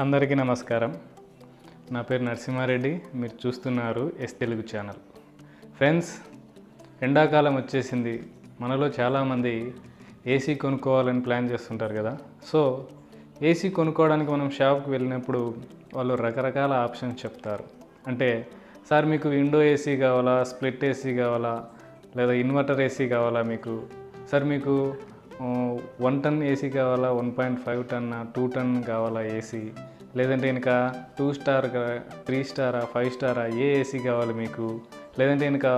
అందరికీ నమస్కారం. నా పేరు నరసింహారెడ్డి. మీరు చూస్తున్నారు ఎస్ తెలుగు ఛానల్. ఫ్రెండ్స్, ఎండాకాలం వచ్చేసింది. మనలో చాలామంది ఏసీ కొనుక్కోవాలని ప్లాన్ చేస్తుంటారు కదా. సో ఏసీ కొనుక్కోవడానికి మనం షాప్కి వెళ్ళినప్పుడు వాళ్ళు రకరకాల ఆప్షన్స్ చెప్తారు. అంటే సార్ మీకు విండో ఏసీ కావాలా, స్ప్లిట్ ఏసీ కావాలా, లేదా ఇన్వర్టర్ ఏసీ కావాలా, సార్ మీకు 1 టన్ ఏసీ కావాలా, 1.5 టన్ 2 టన్ కావాలా ఏసీ, లేదంటే ఇంకా 2 స్టార్ 3 స్టారా 5 స్టారా ఏ ఏసీ కావాలి మీకు, లేదంటే ఇంకా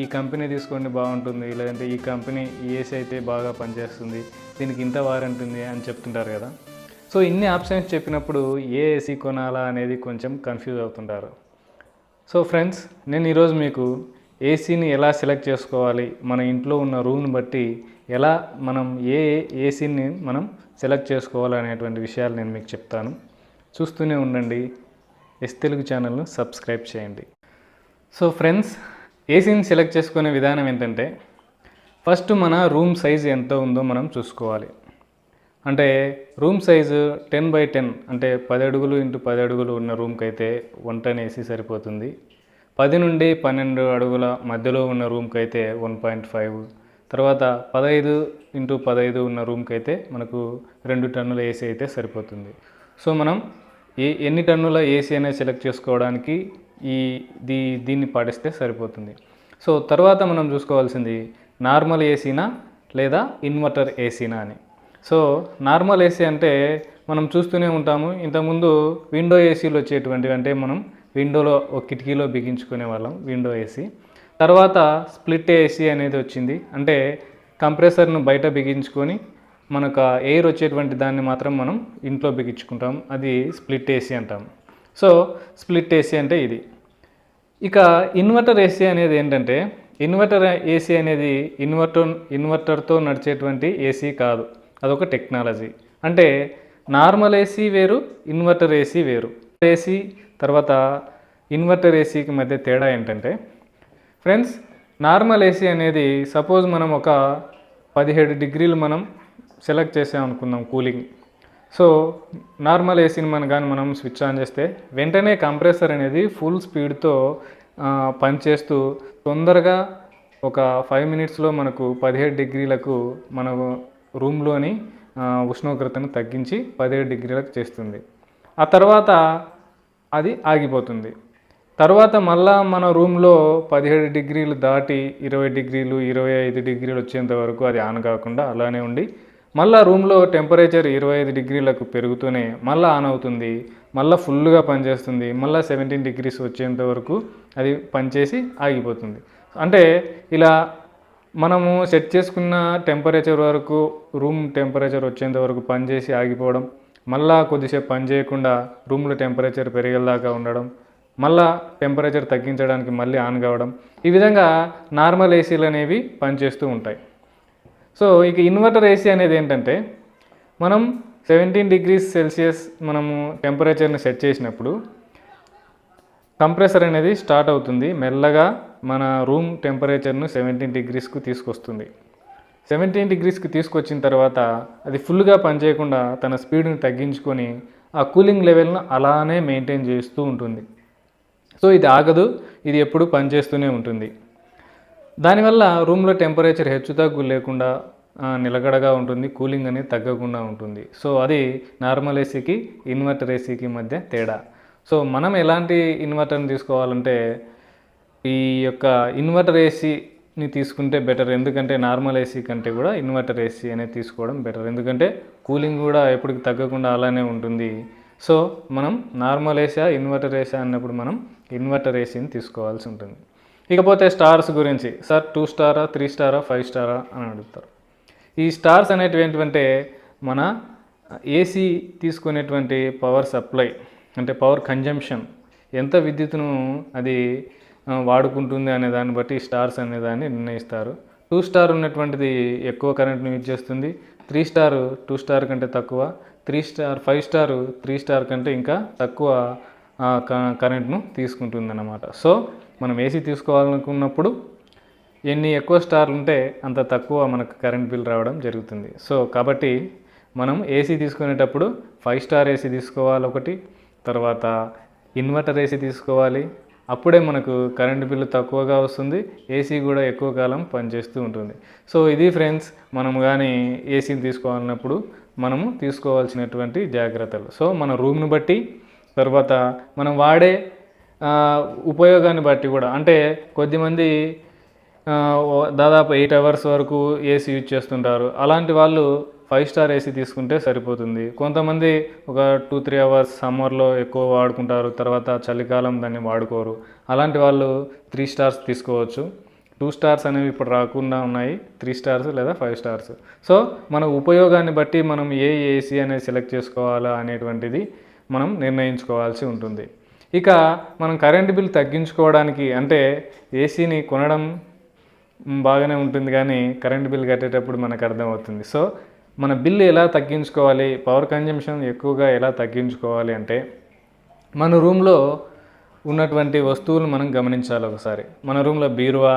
ఈ కంపెనీ తీసుకోండి బాగుంటుంది, లేదంటే ఈ కంపెనీ ఈ ఏసీ అయితే బాగా పనిచేస్తుంది, దీనికి ఇంత వారంటీ ఉంది అని చెప్తుంటారు కదా. సో ఇన్ని ఆప్షన్స్ చెప్పినప్పుడు ఏ ఏసీ కొనాలా అనేది కొంచెం కన్ఫ్యూజ్ అవుతుంటారు. సో ఫ్రెండ్స్, నేను ఈరోజు మీకు ఏసీని ఎలా సెలెక్ట్ చేసుకోవాలి, మన ఇంట్లో ఉన్న రూమ్ని బట్టి ఎలా మనం ఏ ఏసీని మనం సెలెక్ట్ చేసుకోవాలి అనేటువంటి విషయాలు నేను మీకు చెప్తాను. చూస్తూనే ఉండండి. ఎస్ తెలుగు ఛానల్ను సబ్స్క్రైబ్ చేయండి. సో ఫ్రెండ్స్, ఏసీని సెలెక్ట్ చేసుకునే విధానం ఏంటంటే, ఫస్ట్ మన రూమ్ సైజు ఎంత ఉందో మనం చూసుకోవాలి. అంటే రూమ్ సైజు 10x10 అంటే 10 అడుగులు x 10 అడుగులు ఉన్న రూమ్కి అయితే 1 టన్ ఏసీ సరిపోతుంది. 10 నుండి 12 అడుగుల మధ్యలో ఉన్న రూమ్కి అయితే 1.5, తర్వాత 15 x 15 ఉన్న రూమ్కి అయితే మనకు 2 టన్నుల ఏసీ అయితే సరిపోతుంది. సో మనం ఎన్ని టన్నుల ఏసీ అనేది సెలెక్ట్ చేసుకోవడానికి దీన్ని పాటిస్తే సరిపోతుంది. సో తర్వాత మనం చూసుకోవాల్సింది నార్మల్ ఏసీనా లేదా ఇన్వర్టర్ ఏసీనా అని. సో నార్మల్ ఏసీ అంటే మనం చూస్తూనే ఉంటాము. ఇంతకుముందు విండో ఏసీలు వచ్చేటువంటివి, అంటే మనం విండోలో ఒక కిటికీలో బిగించుకునే వాళ్ళం విండో ఏసీ. తర్వాత స్ప్లిట్ ఏసీ అనేది వచ్చింది. అంటే కంప్రెసర్ను బయట బిగించుకొని మనకు ఎయిర్ వచ్చేటువంటి దాన్ని మాత్రం మనం ఇంట్లో బిగించుకుంటాం. అది స్ప్లిట్ ఏసీ అంటాం. సో స్ప్లిట్ ఏసీ అంటే ఇది. ఇక ఇన్వర్టర్ ఏసీ అనేది ఏంటంటే, ఇన్వర్టర్ ఏసీ అనేది ఇన్వర్టర్తో నడిచేటువంటి ఏసీ కాదు, అదొక టెక్నాలజీ. అంటే నార్మల్ ఏసీ వేరు, ఇన్వర్టర్ ఏసీ వేరు. ఏసీ తర్వాత ఇన్వర్టర్ ఏసీకి మధ్య తేడా ఏంటంటే ఫ్రెండ్స్, నార్మల్ ఏసీ అనేది సపోజ్ మనం ఒక 17 డిగ్రీలు మనం సెలెక్ట్ చేసామనుకుందాం కూలింగ్. సో నార్మల్ ఏసీని మనం స్విచ్ ఆన్ చేస్తే వెంటనే కంప్రెసర్ అనేది ఫుల్ స్పీడ్తో పనిచేస్తూ తొందరగా ఒక 5 మినిట్స్లో మనకు 17 డిగ్రీలకు మన రూమ్లోని ఉష్ణోగ్రతను తగ్గించి 17 డిగ్రీలకు చేస్తుంది. ఆ తర్వాత అది ఆగిపోతుంది. తర్వాత మళ్ళా మన రూమ్లో 17 డిగ్రీలు దాటి 20 డిగ్రీలు 25 డిగ్రీలు వచ్చేంత వరకు అది ఆన్ కాకుండా అలానే ఉండి మళ్ళీ రూమ్లో టెంపరేచర్ 25 డిగ్రీలకు పెరుగుతూనే మళ్ళీ ఆన్ అవుతుంది, మళ్ళీ ఫుల్గా పనిచేస్తుంది, మళ్ళీ 17 డిగ్రీస్ వచ్చేంత వరకు అది పనిచేసి ఆగిపోతుంది. అంటే ఇలా మనము సెట్ చేసుకున్న టెంపరేచర్ వరకు, రూమ్ టెంపరేచర్ వచ్చేంత వరకు పనిచేసి ఆగిపోవడం, మళ్ళీ కొద్దిసేపు పని చేయకుండా రూమ్లో టెంపరేచర్ పెరిగేలాగా ఉండడం, మళ్ళీ టెంపరేచర్ తగ్గించడానికి మళ్ళీ ఆన్ కావడం, ఈ విధంగా నార్మల్ ఏసీలు అనేవి పనిచేస్తూ ఉంటాయి. సో ఇక ఇన్వర్టర్ ఏసీ అనేది ఏంటంటే, మనం 17 డిగ్రీస్ సెల్సియస్ మనము టెంపరేచర్ని సెట్ చేసినప్పుడు కంప్రెసర్ అనేది స్టార్ట్ అవుతుంది. మెల్లగా మన రూమ్ టెంపరేచర్ను 17 డిగ్రీస్కు తీసుకొస్తుంది. 17 డిగ్రీస్కి తీసుకొచ్చిన తర్వాత అది ఫుల్గా పనిచేయకుండా తన స్పీడ్ని తగ్గించుకొని ఆ కూలింగ్ లెవెల్ను అలానే మెయింటైన్ చేస్తూ ఉంటుంది. సో ఇది ఆగదు, ఇది ఎప్పుడు పనిచేస్తూనే ఉంటుంది. దానివల్ల రూమ్లో టెంపరేచర్ హెచ్చుతగ్గు లేకుండా నిలకడగా ఉంటుంది, కూలింగ్ అనేది తగ్గకుండా ఉంటుంది. సో అది నార్మల్ ఏసీకి ఇన్వర్టర్ ఏసీకి మధ్య తేడా. సో మనం ఎలాంటి ఇన్వర్టర్ని తీసుకోవాలంటే, ఈ యొక్క ఇన్వర్టర్ ఏసీని తీసుకుంటే బెటర్. ఎందుకంటే నార్మల్ ఏసీ కంటే కూడా ఇన్వర్టర్ ఏసీ అనేది తీసుకోవడం బెటర్. ఎందుకంటే కూలింగ్ కూడా ఎప్పటికి తగ్గకుండా అలానే ఉంటుంది. సో మనం నార్మల్ ఏసీ ఇన్వర్టర్ ఏసీ అన్నప్పుడు మనం ఇన్వర్టర్ ఏసీని తీసుకోవాల్సి ఉంటుంది. ఇకపోతే స్టార్స్ గురించి, సార్ 2 స్టారా 3 స్టారా 5 స్టారా అని అడుగుతారు. ఈ స్టార్స్ అనేటివి ఏంటంటే, మన ఏసీ తీసుకునేటువంటి పవర్ సప్లై, అంటే పవర్ కన్జంప్షన్, ఎంత విద్యుత్తును అది వాడుకుంటుంది అనే దాన్ని బట్టి స్టార్స్ అనేదాన్ని నిర్ణయిస్తారు. 2 స్టార్ ఉన్నటువంటిది ఎక్కువ కరెంట్ను యూజ్ చేస్తుంది, 3 స్టార్ 2 స్టార్ కంటే తక్కువ, 5 స్టార్ 3 స్టార్ కంటే ఇంకా తక్కువ కరెంట్ను తీసుకుంటుంది అన్నమాట. సో మనం ఏసీ తీసుకోవాలనుకున్నప్పుడు ఎన్ని ఎక్కువ స్టార్లు ఉంటే అంత తక్కువ మనకు కరెంట్ బిల్ రావడం జరుగుతుంది. సో కాబట్టి మనం ఏసీ తీసుకునేటప్పుడు 5 స్టార్ ఏసీ తీసుకోవాలి ఒకటి, తర్వాత ఇన్వర్టర్ ఏసీ తీసుకోవాలి. అప్పుడే మనకు కరెంటు బిల్లు తక్కువగా వస్తుంది, ఏసీ కూడా ఎక్కువ కాలం పనిచేస్తూ ఉంటుంది. సో ఇది ఫ్రెండ్స్, మనం కానీ ఏసీని తీసుకోవాలన్నప్పుడు మనము తీసుకోవాల్సినటువంటి జాగ్రత్తలు. సో మన రూమ్ని బట్టి, తర్వాత మనం వాడే ఉపయోగాన్ని బట్టి కూడా, అంటే కొద్దిమంది దాదాపు 8 అవర్స్ వరకు ఏసీ యూజ్ చేస్తుంటారు. అలాంటి వాళ్ళు 5 స్టార్ ఏసీ తీసుకుంటే సరిపోతుంది. కొంతమంది ఒక 2-3 అవర్స్ సమ్మర్లో ఎక్కువ వాడుకుంటారు, తర్వాత చలికాలం దాన్ని వాడుకోరు. అలాంటి వాళ్ళు 3 స్టార్స్ తీసుకోవచ్చు. 2 స్టార్స్ అనేవి ఇప్పుడు రాకుండా ఉన్నాయి, 3 స్టార్స్ లేదా 5 స్టార్స్. సో మన ఉపయోగాన్ని బట్టి మనం ఏ ఏసీ అనేది సెలెక్ట్ చేసుకోవాలా అనేటువంటిది మనం నిర్ణయించుకోవాల్సి ఉంటుంది. ఇక మనం కరెంటు బిల్ తగ్గించుకోవడానికి, అంటే ఏసీని కొనడం బాగానే ఉంటుంది కానీ కరెంటు బిల్ కట్టేటప్పుడు మనకు అర్థమవుతుంది. సో మన బిల్లు ఎలా తగ్గించుకోవాలి, పవర్ కన్జంప్షన్ ఎక్కువగా ఎలా తగ్గించుకోవాలి అంటే, మన రూమ్లో ఉన్నటువంటి వస్తువులు మనం గమనించాలి ఒకసారి. మన రూమ్లో బీరువా,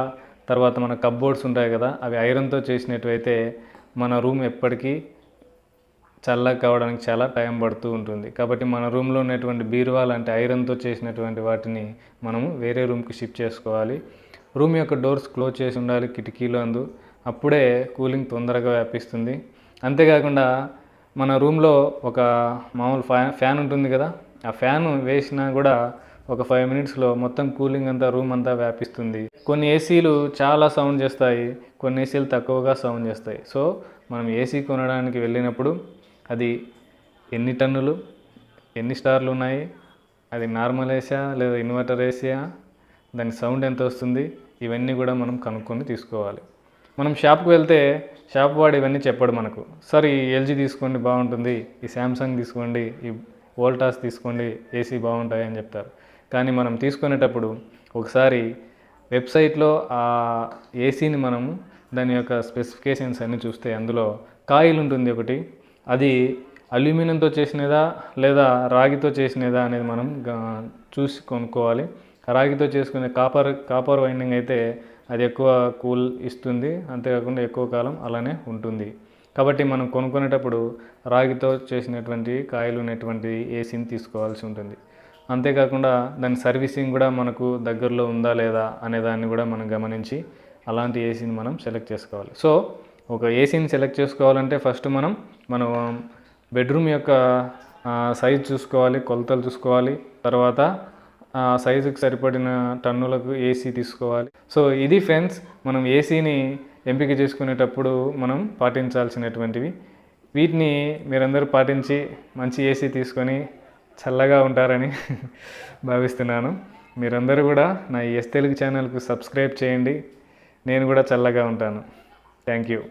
తర్వాత మన కప్బోర్డ్స్ ఉంటాయి కదా, అవి ఐరన్తో చేసినట్వయితే మన రూమ్ ఎప్పటికీ చల్లగా కావడానికి చాలా టైం పడుతూ ఉంటుంది. కాబట్టి మన రూమ్లో ఉన్నటువంటి బీరువా లాంటి ఐరన్తో చేసినటువంటి వాటిని మనము వేరే రూమ్కి షిఫ్ట్ చేసుకోవాలి. రూమ్ యొక్క డోర్స్ క్లోజ్ చేసి ఉండాలి, కిటికీలు అందు, అప్పుడే కూలింగ్ తొందరగా వ్యాపిస్తుంది. అంతేకాకుండా మన రూమ్లో ఒక మామూలు ఫ్యాన్ ఉంటుంది కదా, ఆ ఫ్యాన్ వేసినా కూడా ఒక 5 మినిట్స్లో మొత్తం కూలింగ్ అంతా రూమ్ అంతా వ్యాపిస్తుంది. కొన్ని ఏసీలు చాలా సౌండ్ చేస్తాయి, కొన్ని ఏసీలు తక్కువగా సౌండ్ చేస్తాయి. సో మనం ఏసీ కొనడానికి వెళ్ళినప్పుడు అది ఎన్ని టన్నులు, ఎన్ని స్టార్లు ఉన్నాయి, అది నార్మల్ ఏసీయా లేదా ఇన్వర్టర్ ఏసీయా, దాని సౌండ్ ఎంత వస్తుంది, ఇవన్నీ కూడా మనం కనుక్కొని తీసుకోవాలి. మనం షాప్కి వెళ్తే షాప్ వాడు ఇవన్నీ చెప్పాడు మనకు. సార్ ఈ ఎల్జీ తీసుకోండి బాగుంటుంది, ఈ శాంసంగ్ తీసుకోండి, ఈ వోల్టాస్ తీసుకోండి, ఏసీ బాగుంటాయి అని చెప్తారు. కానీ మనం తీసుకునేటప్పుడు ఒకసారి వెబ్సైట్లో ఆ ఏసీని మనము దాని యొక్క స్పెసిఫికేషన్స్ అన్నీ చూస్తే అందులో కాయిల్ ఉంటుంది ఒకటి, అది అల్యూమినియంతో చేసినదా లేదా రాగితో చేసినదా అనేది మనం చూసి కొనుక్కోవాలి. రాగితో చేసుకునే కాపర్ వైండింగ్ అయితే అది ఎక్కువ కూల్ ఇస్తుంది, అంతేకాకుండా ఎక్కువ కాలం అలానే ఉంటుంది. కాబట్టి మనం కొనుక్కునేటప్పుడు రాగితో చేసినటువంటి కాయిల్ ఉన్నటువంటి ఏసీని తీసుకోవాల్సి ఉంటుంది. అంతేకాకుండా దాని సర్వీసింగ్ కూడా మనకు దగ్గరలో ఉందా లేదా అనే దాన్ని కూడా మనం గమనించి అలాంటి ఏసీని మనం సెలెక్ట్ చేసుకోవాలి. సో ఒక ఏసీని సెలెక్ట్ చేసుకోవాలంటే ఫస్ట్ మన బెడ్రూమ్ యొక్క సైజ్ చూసుకోవాలి, కొలతలు చూసుకోవాలి, తర్వాత సైజుకి సరిపడిన టన్నులకు ఏసీ తీసుకోవాలి. సో ఇది ఫ్రెండ్స్, మనం ఏసీని ఎంపిక చేసుకునేటప్పుడు మనం పాటించాల్సినటువంటివి. వీటిని మీరందరూ పాటించి మంచి ఏసీ తీసుకొని చల్లగా ఉంటారని భావిస్తున్నాను. మీరందరూ కూడా నా ఎస్ తెలుగు ఛానల్కు సబ్స్క్రైబ్ చేయండి, నేను కూడా చల్లగా ఉంటాను. Thank you.